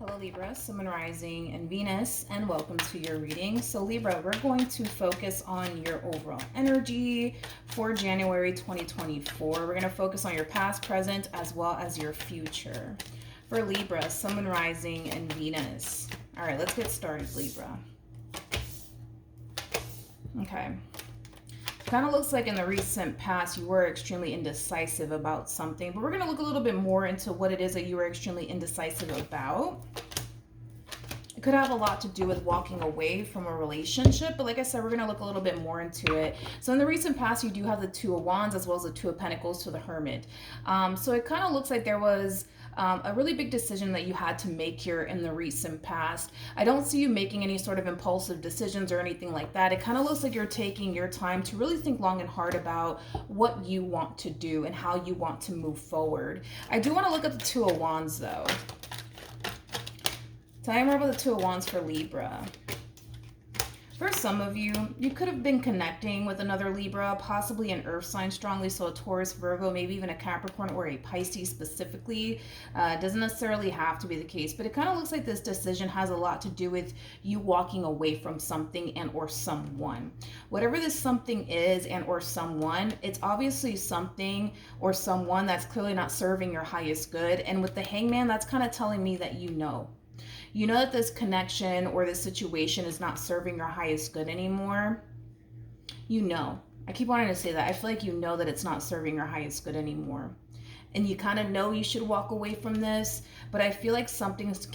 Hello Libra, Sun, Moon, Rising, and Venus, and welcome to your reading. So Libra, we're going to focus on your overall energy for January 2024. We're going to focus on your past, present, as well as your future. For Libra, Sun, Moon, Rising, and Venus. All right, let's get started, Libra. Okay. Kind of looks like in the recent past you were extremely indecisive about something, but we're going to look a little bit more into what it is that you were extremely indecisive about. It could have a lot to do with walking away from a relationship, but like I said, we're going to look a little bit more into it. So in the recent past, you do have the Two of Wands as well as the Two of Pentacles to the Hermit. So it kind of looks like there was a really big decision that you had to make here in the recent past. I don't see you making any sort of impulsive decisions or anything like that. It kind of looks like you're taking your time to really think long and hard about what you want to do and how you want to move forward. I do want to look at the Two of Wands though. Tell me more about the Two of Wands for Libra. For some of you, you could have been connecting with another Libra, possibly an earth sign strongly, so a Taurus, Virgo, maybe even a Capricorn or a Pisces specifically. Doesn't necessarily have to be the case, but it kind of looks like this decision has a lot to do with you walking away from something and or someone. Whatever this something is and or someone, it's obviously something or someone that's clearly not serving your highest good. And with the Hangman, that's kind of telling me that you know that this connection or this situation is not serving your highest good anymore. I keep wanting to say that. I feel like you know that it's not serving your highest good anymore. And you kind of know you should walk away from this, but I feel like something's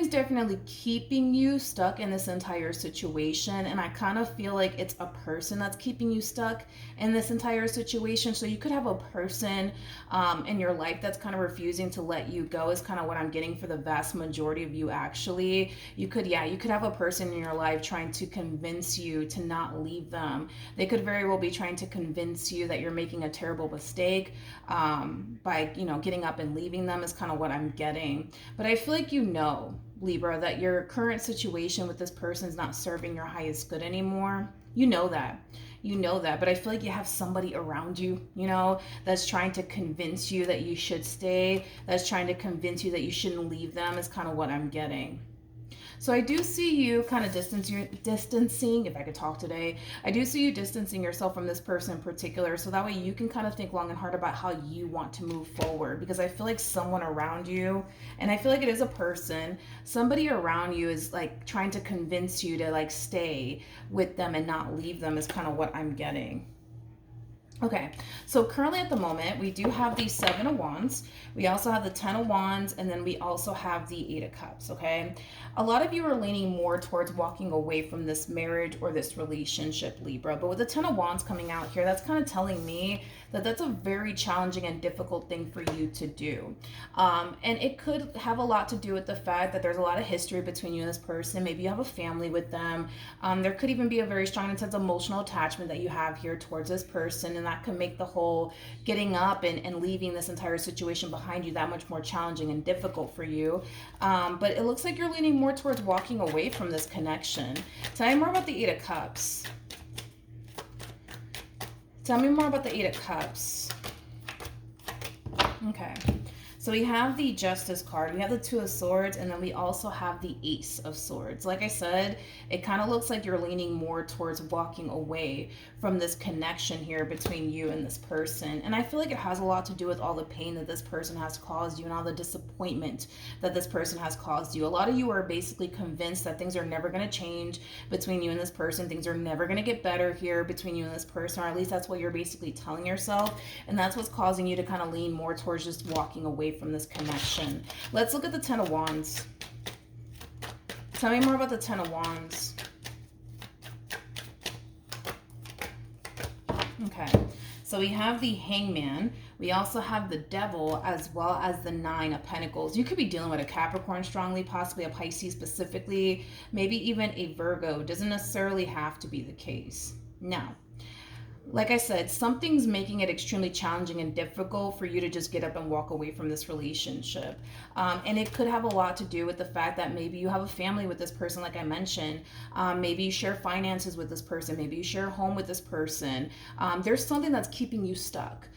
definitely keeping you stuck in this entire situation. And I kind of feel like it's a person that's keeping you stuck in this entire situation. So you could have a person in your life that's kind of refusing to let you go is kind of what I'm getting for the vast majority of you actually. You could have a person in your life trying to convince you to not leave them. They could very well be trying to convince you that you're making a terrible mistake by, getting up and leaving them is kind of what I'm getting. But I feel like Libra, that your current situation with this person is not serving your highest good anymore. You know that, but I feel like you have somebody around you, that's trying to convince you that you should stay, that's trying to convince you that you shouldn't leave them is kind of what I'm getting. So I do see you kind of distancing, if I could talk today, I do see you distancing yourself from this person in particular. So that way you can kind of think long and hard about how you want to move forward. Because I feel like someone around you, and I feel like it is a person, somebody around you is like trying to convince you to like stay with them and not leave them is kind of what I'm getting. Okay, so currently at the moment, we do have the Seven of Wands. We also have the Ten of Wands, and then we also have the Eight of Cups, okay? A lot of you are leaning more towards walking away from this marriage or this relationship, Libra. But with the Ten of Wands coming out here, that's kind of telling me that that's a very challenging and difficult thing for you to do. And it could have a lot to do with the fact that there's a lot of history between you and this person. Maybe you have a family with them. There could even be a very strong intense emotional attachment that you have here towards this person, and that can make the whole getting up and leaving this entire situation behind you that much more challenging and difficult for you. But it looks like you're leaning more towards walking away from this connection. Tell me more about the Eight of Cups. Tell me more about the Eight of Cups. Okay. So we have the Justice card, we have the Two of Swords, and then we also have the Ace of Swords. Like I said, it kind of looks like you're leaning more towards walking away from this connection here between you and this person. And I feel like it has a lot to do with all the pain that this person has caused you and all the disappointment that this person has caused you. A lot of you are basically convinced that things are never going to change between you and this person. Things are never going to get better here between you and this person, or at least that's what you're basically telling yourself. And that's what's causing you to kind of lean more towards just walking away from this connection. Let's look at the Ten of Wands. Tell me more about the Ten of Wands. Okay, so we have the Hangman. We also have the Devil as well as the Nine of Pentacles. You could be dealing with a Capricorn strongly, possibly a Pisces specifically, maybe even a Virgo. Doesn't necessarily have to be the case. Now, like I said, something's making it extremely challenging and difficult for you to just get up and walk away from this relationship. And it could have a lot to do with the fact that maybe you have a family with this person, like I mentioned. Maybe you share finances with this person. Maybe you share a home with this person. There's something that's keeping you stuck.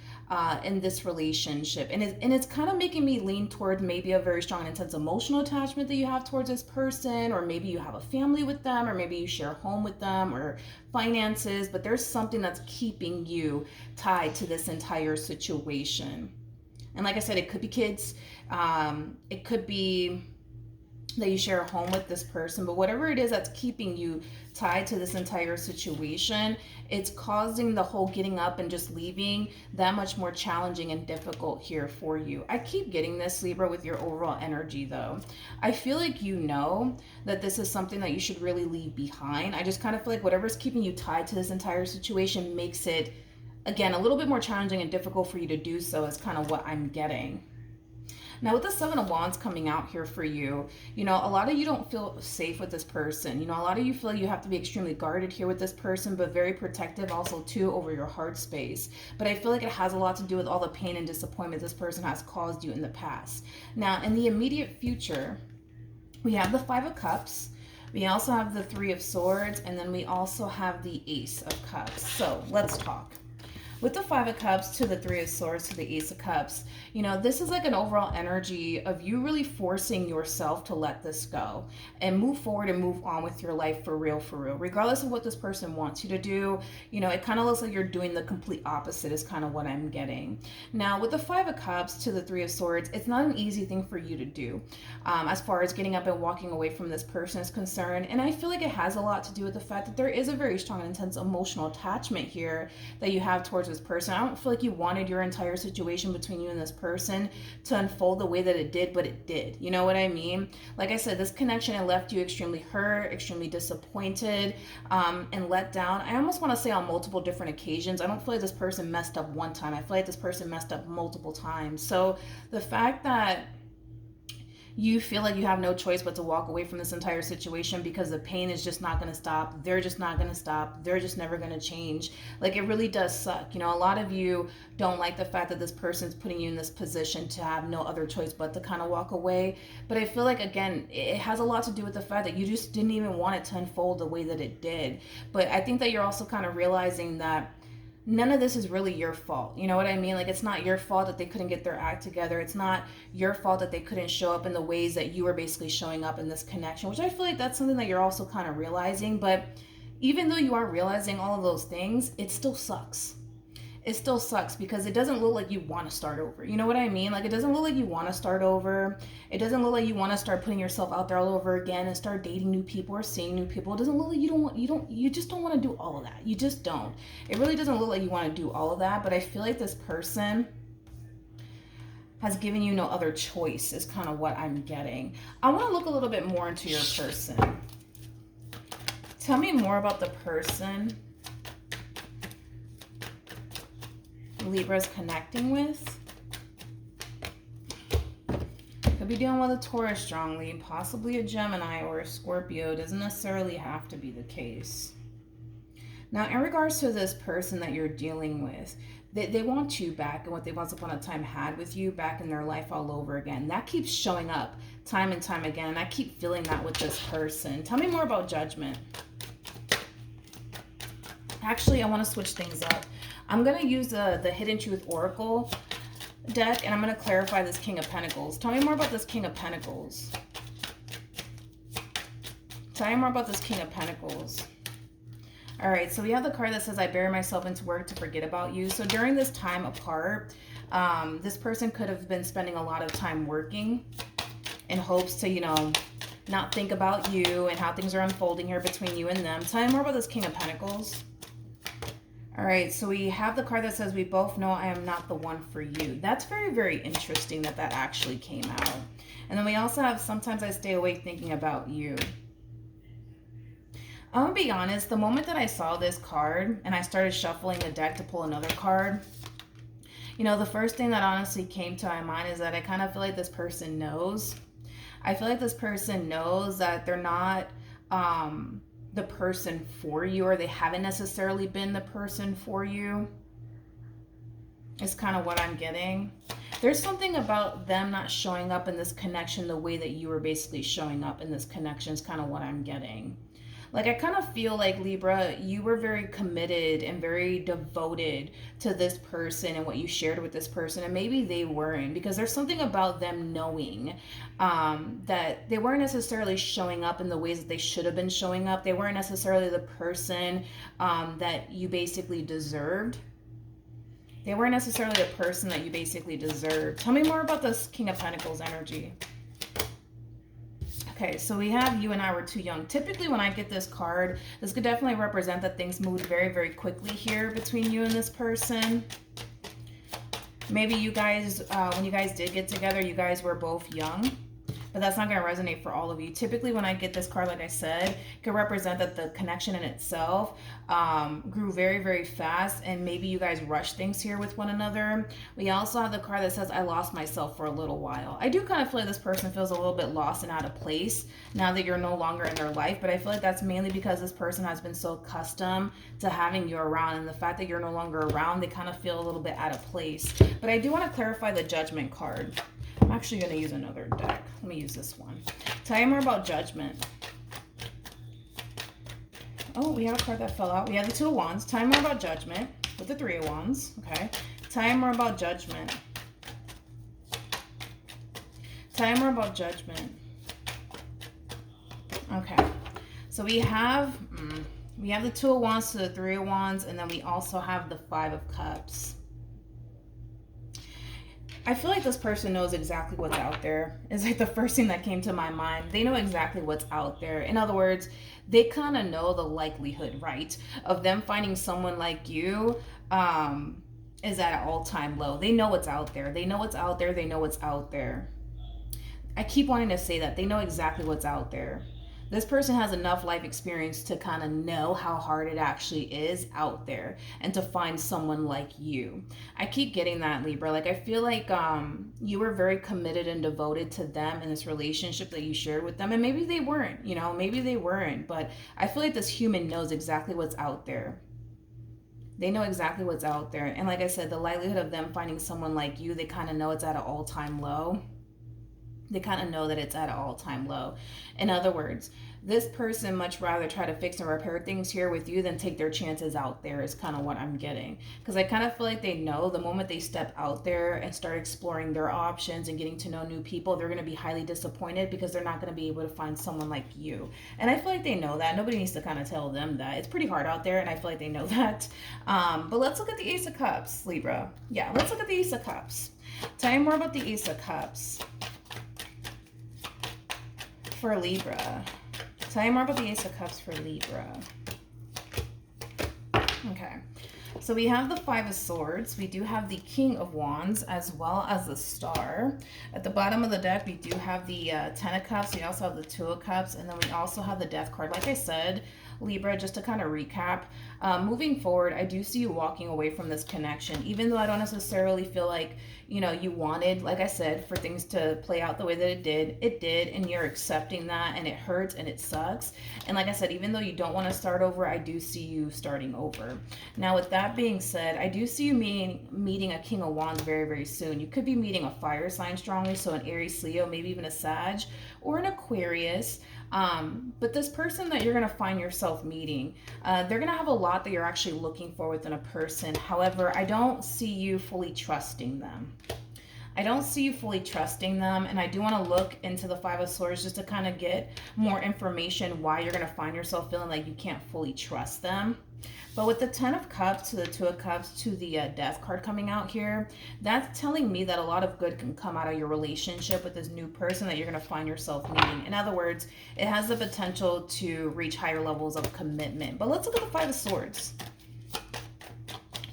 in this relationship. And it's kind of making me lean toward maybe a very strong and intense emotional attachment that you have towards this person, or maybe you have a family with them, or maybe you share a home with them, or finances, but there's something that's keeping you tied to this entire situation. And like I said, it could be kids, it could be that you share a home with this person, but whatever it is that's keeping you tied to this entire situation, it's causing the whole getting up and just leaving that much more challenging and difficult here for you. I keep getting this, Libra, with your overall energy though. I feel like you know that this is something that you should really leave behind. I just kind of feel like whatever's keeping you tied to this entire situation makes it, again, a little bit more challenging and difficult for you to do so, is kind of what I'm getting. Now with the Seven of Wands coming out here for you, you know, a lot of you don't feel safe with this person. You know, a lot of you feel like you have to be extremely guarded here with this person, but very protective also too over your heart space. But I feel like it has a lot to do with all the pain and disappointment this person has caused you in the past. Now in the immediate future, we have the Five of Cups. We also have the Three of Swords, and then we also have the Ace of Cups. So let's talk. With the Five of Cups to the Three of Swords to the Ace of Cups, you know, this is like an overall energy of you really forcing yourself to let this go and move forward and move on with your life for real, regardless of what this person wants you to do. You know, it kind of looks like you're doing the complete opposite is kind of what I'm getting. Now, with the Five of Cups to the Three of Swords, it's not an easy thing for you to do as far as getting up and walking away from this person is concerned. And I feel like it has a lot to do with the fact that there is a very strong and intense emotional attachment here that you have towards this person. I don't feel like you wanted your entire situation between you and this person to unfold the way that it did, but it did. You know what I mean? Like I said, this connection, it left you extremely hurt, extremely disappointed, and let down. I almost want to say on multiple different occasions. I don't feel like this person messed up one time. I feel like this person messed up multiple times. So the fact that you feel like you have no choice but to walk away from this entire situation because the pain is just not going to stop. They're just not going to stop. They're just never going to change. Like, it really does suck. You know, a lot of you don't like the fact that this person's putting you in this position to have no other choice but to kind of walk away. But I feel like, again, it has a lot to do with the fact that you just didn't even want it to unfold the way that it did. But I think that you're also kind of realizing that none of this is really your fault. You know what I mean? Like, it's not your fault that they couldn't get their act together. It's not your fault that they couldn't show up in the ways that you were basically showing up in this connection, which I feel like that's something that you're also kind of realizing. But even though you are realizing all of those things, it still sucks. It still sucks because it doesn't look like you want to start over. You know what I mean? Like, it doesn't look like you want to start over. It doesn't look like you want to start putting yourself out there all over again and start dating new people or seeing new people. It doesn't look like you just don't want to do all of that. You just don't. It really doesn't look like you want to do all of that, but I feel like this person has given you no other choice is kind of what I'm getting. I want to look a little bit more into your person. Tell me more about the person Libra's connecting with. Could be dealing with a Taurus strongly, possibly a Gemini or a Scorpio. Doesn't necessarily have to be the case. Now, in regards to this person that you're dealing with, they want you back and what they once upon a time had with you back in their life all over again. That keeps showing up time and time again. And I keep feeling that with this person. Tell me more about Judgment. Actually, I want to switch things up. I'm going to use the Hidden Truth Oracle deck, and I'm going to clarify this King of Pentacles. Tell me more about this King of Pentacles. Tell me more about this King of Pentacles. All right, so we have the card that says, I bury myself into work to forget about you. So during this time apart, this person could have been spending a lot of time working in hopes to, you know, not think about you and how things are unfolding here between you and them. Tell me more about this King of Pentacles. All right, so we have the card that says, we both know I am not the one for you. That's very, very interesting that that actually came out. And then we also have, sometimes I stay awake thinking about you. I'm gonna be honest, the moment that I saw this card and I started shuffling the deck to pull another card, you know, the first thing that honestly came to my mind is that I kind of feel like this person knows. I feel like this person knows that they're not the person for you, or they haven't necessarily been the person for you. Is kind of what I'm getting. There's something about them not showing up in this connection the way that you were basically showing up in this connection is kind of what I'm getting. Like, I kind of feel like, Libra, you were very committed and very devoted to this person and what you shared with this person, and maybe they weren't, because there's something about them knowing that they weren't necessarily showing up in the ways that they should have been showing up. They weren't necessarily the person that you basically deserved. They weren't necessarily the person that you basically deserved. Tell me more about this King of Pentacles energy. Okay, so we have you and I were too young. Typically when I get this card, this could definitely represent that things moved very, very quickly here between you and this person. Maybe you guys, when you guys did get together, you guys were both young. But that's not going to resonate for all of you. Typically, when I get this card, like I said, it could represent that the connection in itself grew very, very fast. And maybe you guys rushed things here with one another. We also have the card that says, I lost myself for a little while. I do kind of feel like this person feels a little bit lost and out of place now that you're no longer in their life. But I feel like that's mainly because this person has been so accustomed to having you around. And the fact that you're no longer around, they kind of feel a little bit out of place. But I do want to clarify the Judgment card. I'm actually going to use another deck. Let me use this one. Tell you more about Judgment. Oh, we have a card that fell out. We have the Two of Wands. Tell you more about Judgment with the Three of Wands. Okay. Tell you more about Judgment. Tell you more about Judgment. Okay. So we have the Two of Wands to the Three of Wands, and then we also have the Five of Cups. I feel like this person knows exactly what's out there. It's like the first thing that came to my mind. They know exactly what's out there. In other words, they kind of know the likelihood, right, of them finding someone like you is at an all-time low. They know what's out there. They know what's out there. They know what's out there. I keep wanting to say that. They know exactly what's out there. This person has enough life experience to kind of know how hard it actually is out there and to find someone like you. I keep getting that, Libra. Like, I feel like you were very committed and devoted to them in this relationship that you shared with them. And maybe they weren't, you know, maybe they weren't. But I feel like this human knows exactly what's out there. They know exactly what's out there. And like I said, the likelihood of them finding someone like you, they kind of know it's at an all-time low. They kind of know that it's at an all-time low. In other words, this person much rather try to fix and repair things here with you than take their chances out there is kind of what I'm getting. Because I kind of feel like they know the moment they step out there and start exploring their options and getting to know new people, they're going to be highly disappointed because they're not going to be able to find someone like you. And I feel like they know that. Nobody needs to kind of tell them that. It's pretty hard out there, and I feel like they know that. But let's look at the Ace of Cups, Libra. Yeah, let's look at the Ace of Cups. Tell me more about the Ace of Cups for Libra. Tell you more about the Ace of Cups for Libra. Okay. So we have the Five of Swords. We do have the King of Wands as well as the Star. At the bottom of the deck, we do have the Ten of Cups. We also have the Two of Cups. And then we also have the Death card. Like I said, Libra, just to kind of recap, moving forward, I do see you walking away from this connection, even though I don't necessarily feel like, you know, you wanted, like I said, for things to play out the way that it did, and you're accepting that, and it hurts and it sucks. And like I said, even though you don't want to start over, I do see you starting over. Now, with that being said, I do see you meeting a King of Wands very, very soon. You could be meeting a fire sign strongly, so an Aries, Leo, maybe even a Sag, or an Aquarius. But this person that you're going to find yourself meeting, they're going to have a lot that you're actually looking for within a person. However, I don't see you fully trusting them. I don't see you fully trusting them, and I do want to look into the Five of Swords just to kind of get more information why you're going to find yourself feeling like you can't fully trust them. But with the Ten of Cups to the Two of Cups to the Death card coming out here, that's telling me that a lot of good can come out of your relationship with this new person that you're going to find yourself meeting. In other words, it has the potential to reach higher levels of commitment. But let's look at the Five of Swords.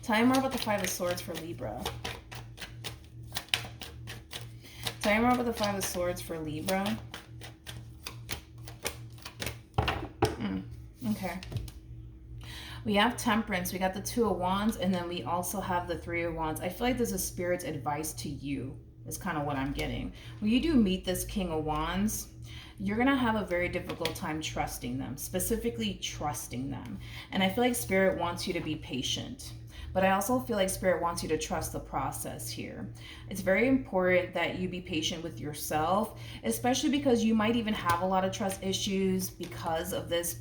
Tell me more about the Five of Swords for Libra. Tell me more about the Five of Swords for Libra. Okay. We have Temperance, we got the Two of Wands, and then we also have the Three of Wands. I feel like this is Spirit's advice to you, is kind of what I'm getting. When you do meet this King of Wands, you're going to have a very difficult time trusting them, specifically trusting them. And I feel like Spirit wants you to be patient. But I also feel like Spirit wants you to trust the process here. It's very important that you be patient with yourself, especially because you might even have a lot of trust issues because of this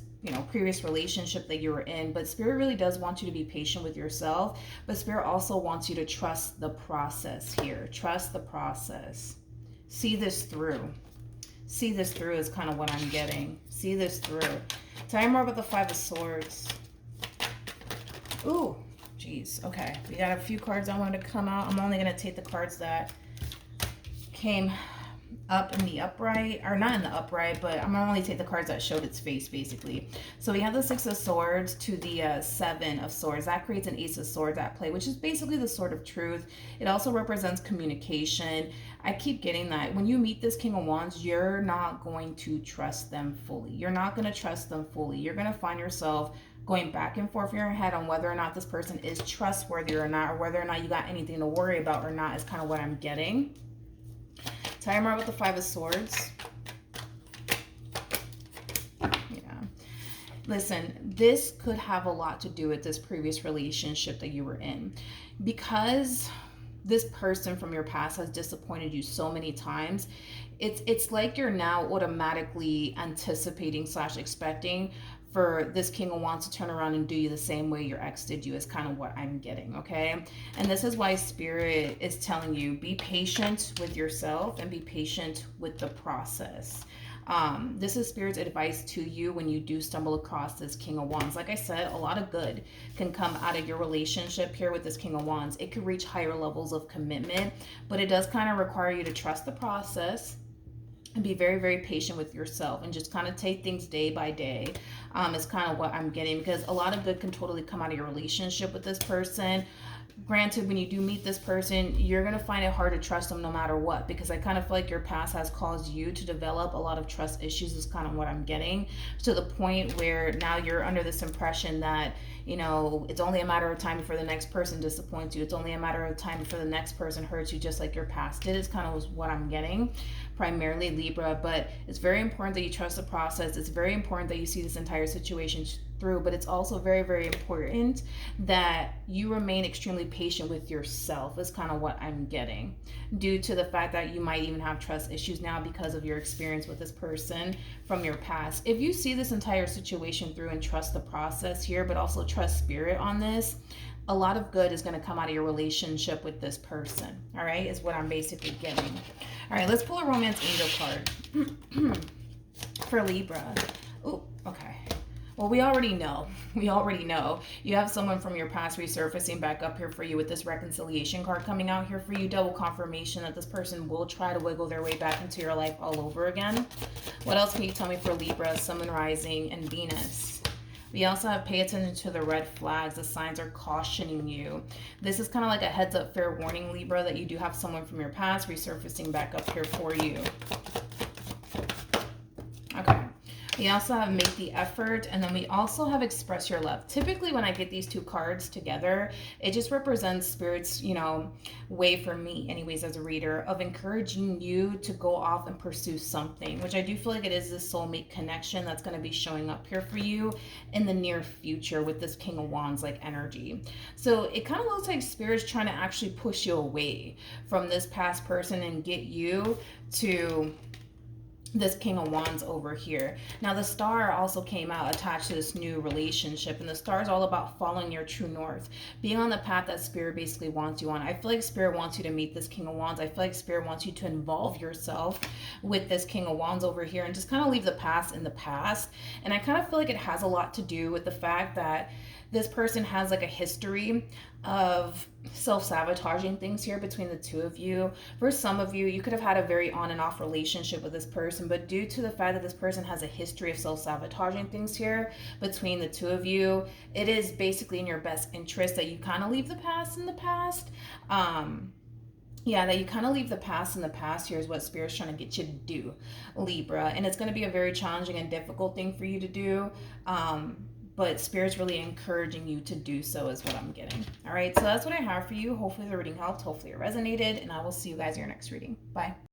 previous relationship that you were in. But Spirit really does want you to be patient with yourself, but Spirit also wants you to trust the process here. Trust the process. See this through. See this through is kind of what I'm getting. See this through. Tell me more about the Five of Swords. Ooh, geez. Okay, we got a few cards I wanted to come out. I'm only going to take the cards that came up in the upright, or not in the upright, but I'm gonna only take the cards that showed its face, basically. So we have the Six of Swords to the Seven of Swords. That creates an Ace of Swords at play, which is basically the sword of truth. It also represents communication. I keep getting that when you meet this King of Wands, you're not going to trust them fully. You're not going to trust them fully. You're going to find yourself going back and forth in your head on whether or not this person is trustworthy or not, or whether or not you got anything to worry about or not, is kind of what I'm getting. Tell me more about the Five of Swords. Yeah. Listen, this could have a lot to do with this previous relationship that you were in. Because this person from your past has disappointed you so many times, it's like you're now automatically anticipating / expecting for this King of Wands to turn around and do you the same way your ex did you, is kind of what I'm getting, okay? And this is why Spirit is telling you, be patient with yourself and be patient with the process. This is Spirit's advice to you when you do stumble across this King of Wands. Like I said, a lot of good can come out of your relationship here with this King of Wands. It could reach higher levels of commitment, but it does kind of require you to trust the process and be very, very patient with yourself and just kind of take things day by day. Is kind of what I'm getting, because a lot of good can totally come out of your relationship with this person. Granted, when you do meet this person, you're going to find it hard to trust them no matter what, because I kind of feel like your past has caused you to develop a lot of trust issues, is kind of what I'm getting, to the point where now you're under this impression that, it's only a matter of time before the next person disappoints you. It's only a matter of time before the next person hurts you, just like your past did, is kind of what I'm getting, primarily Libra. But it's very important that you trust the process. It's very important that you see this entire situation through, but it's also very, very important that you remain extremely patient with yourself, is kind of what I'm getting, due to the fact that you might even have trust issues now because of your experience with this person from your past. If you see this entire situation through and trust the process here, but also trust Spirit on this, a lot of good is going to come out of your relationship with this person. All right, is what I'm basically getting. All right, let's pull a romance angel card for Libra. Oh, okay. Well, we already know. You have someone from your past resurfacing back up here for you with this reconciliation card coming out here for you. Double confirmation that this person will try to wiggle their way back into your life all over again. What else can you tell me for Libra, Sun, Rising, and Venus? We also have pay attention to the red flags. The signs are cautioning you. This is kind of like a heads up, fair warning, Libra, that you do have someone from your past resurfacing back up here for you. Okay. We also have make the effort, and then we also have express your love. Typically when I get these two cards together, it just represents Spirit's, way for me anyways as a reader of encouraging you to go off and pursue something, which I do feel like it is this soulmate connection that's going to be showing up here for you in the near future with this King of Wands like energy. So it kind of looks like Spirit's trying to actually push you away from this past person and get you to this King of Wands over here. Now the star also came out attached to this new relationship, and the star is all about following your true north, being on the path that Spirit basically wants you on. I feel like Spirit wants you to meet this King of Wands. I feel like Spirit wants you to involve yourself with this King of Wands over here and just kind of leave the past in the past. And I kind of feel like it has a lot to do with the fact that this person has like a history of self-sabotaging things here between the two of you. For some of you, you could have had a very on and off relationship with this person, but due to the fact that this person has a history of self-sabotaging things here between the two of you, it is basically in your best interest that you kind of leave the past in the past. That you kind of leave the past in the past here is what Spirit's trying to get you to do, Libra. And it's going to be a very challenging and difficult thing for you to do. But Spirit's really encouraging you to do so is what I'm getting. All right, so that's what I have for you. Hopefully the reading helped. Hopefully it resonated. And I will see you guys in your next reading. Bye.